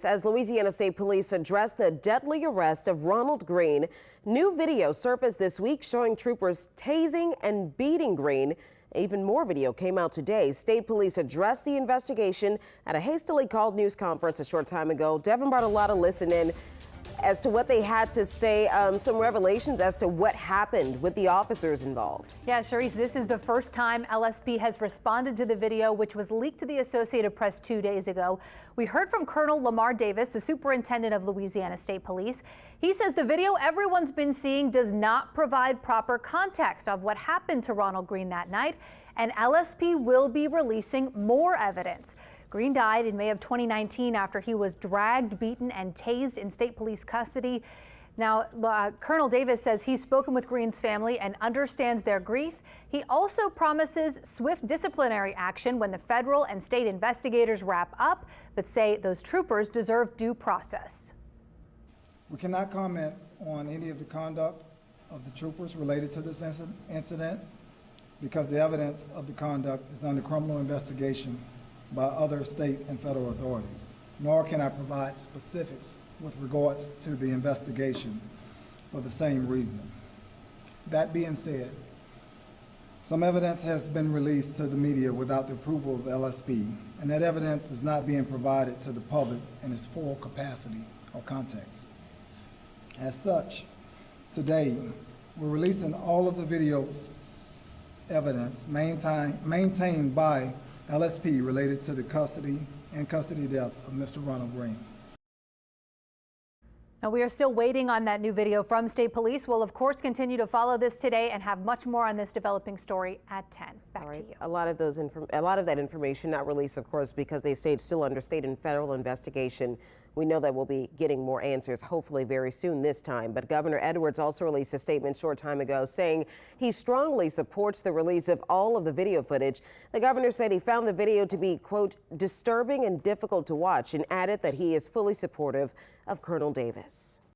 As Louisiana State Police address the deadly arrest of Ronald Greene, new video surfaced this week showing troopers tasing and beating Greene. Even more video came out today. State Police addressed the investigation at a hastily called news conference a short time ago. Devin brought a lot of listen in as to what they had to say, some revelations as to what happened with the officers involved. Yeah, Sharice, this is the first time LSP has responded to the video, which was leaked to the Associated Press 2 days ago. We heard from Colonel Lamar Davis, the superintendent of Louisiana State Police. He says the video everyone's been seeing does not provide proper context of what happened to Ronald Greene that night, and LSP will be releasing more evidence. Greene died in May of 2019 after he was dragged, beaten, and tased in state police custody. Now, Colonel Davis says he's spoken with Greene's family and understands their grief. He also promises swift disciplinary action when the federal and state investigators wrap up, but say those troopers deserve due process. We cannot comment on any of the conduct of the troopers related to this incident because the evidence of the conduct is under criminal investigation by other state and federal authorities, nor can I provide specifics with regards to the investigation for the same reason. That being said, some evidence has been released to the media without the approval of LSP, and that evidence is not being provided to the public in its full capacity or context. As such, today, we're releasing all of the video evidence maintained by LSP related to the custody death of Mr. Ronald Greene. Now, we are still waiting on that new video from State Police. We'll, of course, continue to follow this today and have much more on this developing story at 10. Back to you. A lot of that information not released, of course, because they say it's still under state and federal investigation. We know that we'll be getting more answers, hopefully very soon this time. But Governor Edwards also released a statement a short time ago saying he strongly supports the release of all of the video footage. The governor said he found the video to be, quote, disturbing and difficult to watch, and added that he is fully supportive of Colonel Davis.